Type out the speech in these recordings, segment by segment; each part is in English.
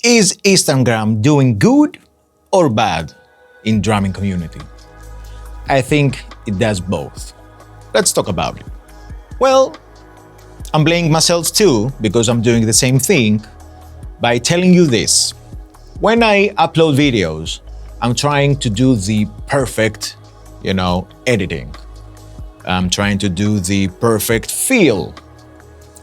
Is Instagram doing good or bad in drumming community? I think it does both. Let's talk about it. Well, I'm blaming myself too because I'm doing the same thing by telling you this. When I upload videos, I'm trying to do the perfect, editing. I'm trying to do the perfect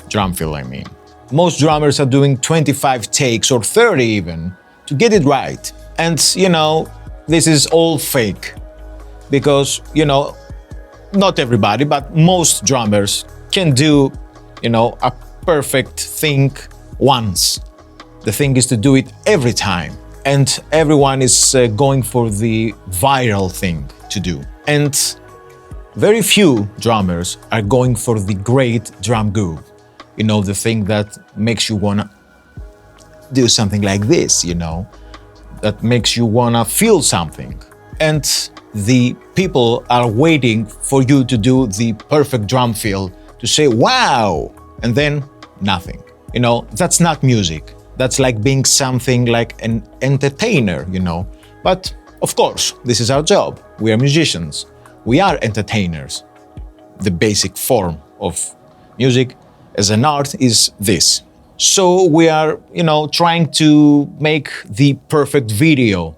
drum feel I mean. Most drummers are doing 25 takes or 30 even to get it right. And, this is all fake because, not everybody, but most drummers can do, a perfect thing once. The thing is to do it every time. And everyone is going for the viral thing to do. And very few drummers are going for the great drum groove. The thing that makes you wanna do something like this, that makes you wanna feel something. And the people are waiting for you to do the perfect drum feel, to say, wow, and then nothing. That's not music. That's like being something like an entertainer, But of course, this is our job. We are musicians. We are entertainers. The basic form of music as an art is this. So we are, trying to make the perfect video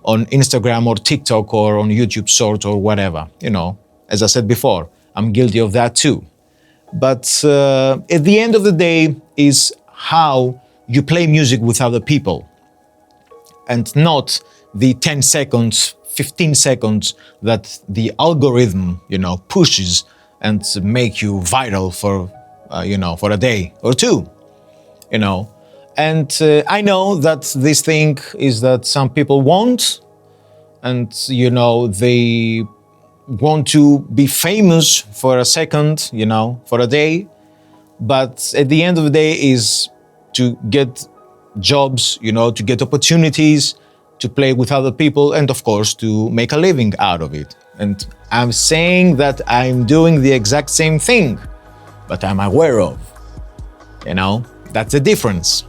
on Instagram or TikTok or on YouTube Shorts or whatever, As I said before, I'm guilty of that too. But at the end of the day is how you play music with other people and not the 10 seconds, 15 seconds that the algorithm, pushes and make you viral for a day or two, And I know that this thing is that some people want, and, they want to be famous for a second, for a day. But at the end of the day is to get jobs, to get opportunities, to play with other people, and of course, to make a living out of it. And I'm saying that I'm doing the exact same thing, but I'm aware of. That's the difference.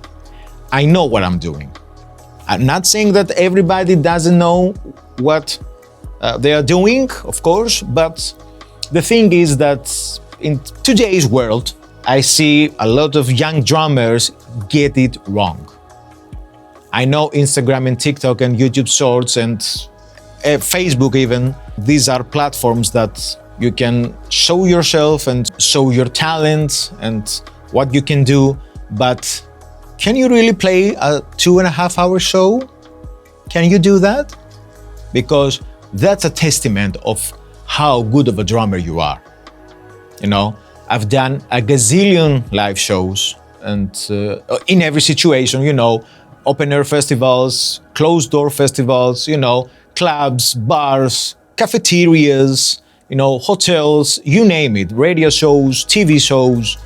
I know what I'm doing. I'm not saying that everybody doesn't know what they are doing, of course, but the thing is that in today's world, I see a lot of young drummers get it wrong. I know Instagram and TikTok and YouTube Shorts and Facebook even, these are platforms that you can show yourself and show your talent and what you can do, but can you really play a 2.5-hour show? Can you do that? Because that's a testament of how good of a drummer you are. I've done a gazillion live shows and in every situation, open air festivals, closed door festivals, clubs, bars, cafeterias, hotels, you name it, radio shows, TV shows,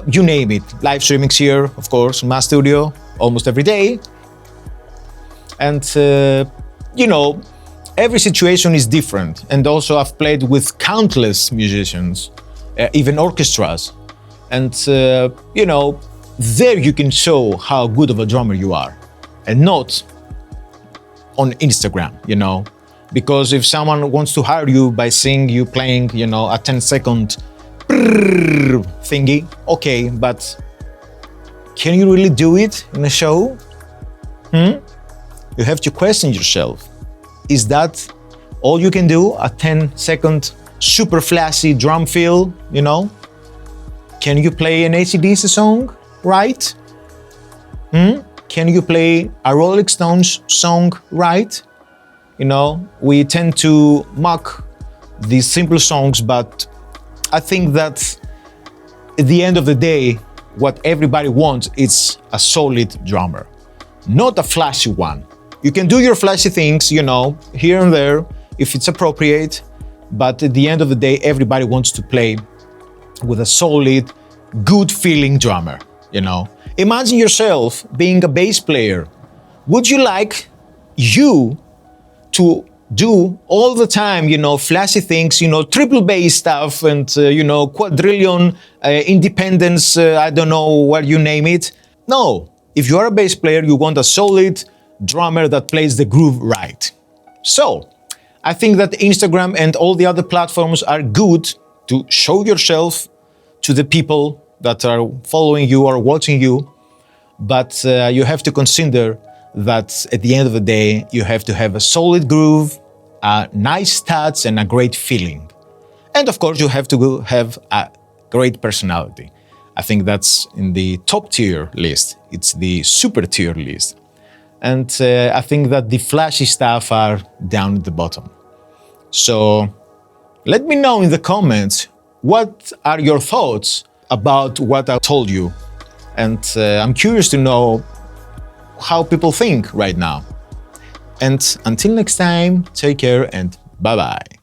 you name it. Live streamings here, of course, in my studio, almost every day. And, every situation is different. And also I've played with countless musicians, even orchestras. And, there you can show how good of a drummer you are. And not on Instagram, Because if someone wants to hire you by seeing you playing, a 10-second thingy, okay, but can you really do it in a show? You have to question yourself. Is that all you can do? A 10-second super flashy drum feel, Can you play an AC/DC song, right? Can you play a Rolling Stones song, right? We tend to mock these simple songs, but I think that at the end of the day, what everybody wants is a solid drummer, not a flashy one. You can do your flashy things, here and there, if it's appropriate, but at the end of the day, everybody wants to play with a solid, good-feeling drummer, Imagine yourself being a bass player. Would you like you to do all the time, flashy things, triple bass stuff and, quadrillion independence, I don't know what you name it? No, if you are a bass player, you want a solid drummer that plays the groove right. So, I think that Instagram and all the other platforms are good to show yourself to the people that are following you or watching you, but you have to consider that at the end of the day, you have to have a solid groove, a nice touch, and a great feeling. And of course, you have to have a great personality. I think that's in the top tier list. It's the super tier list. And I think that the flashy stuff are down at the bottom. So let me know in the comments, what are your thoughts about what I told you? And I'm curious to know how people think right now. And until next time, take care and bye-bye.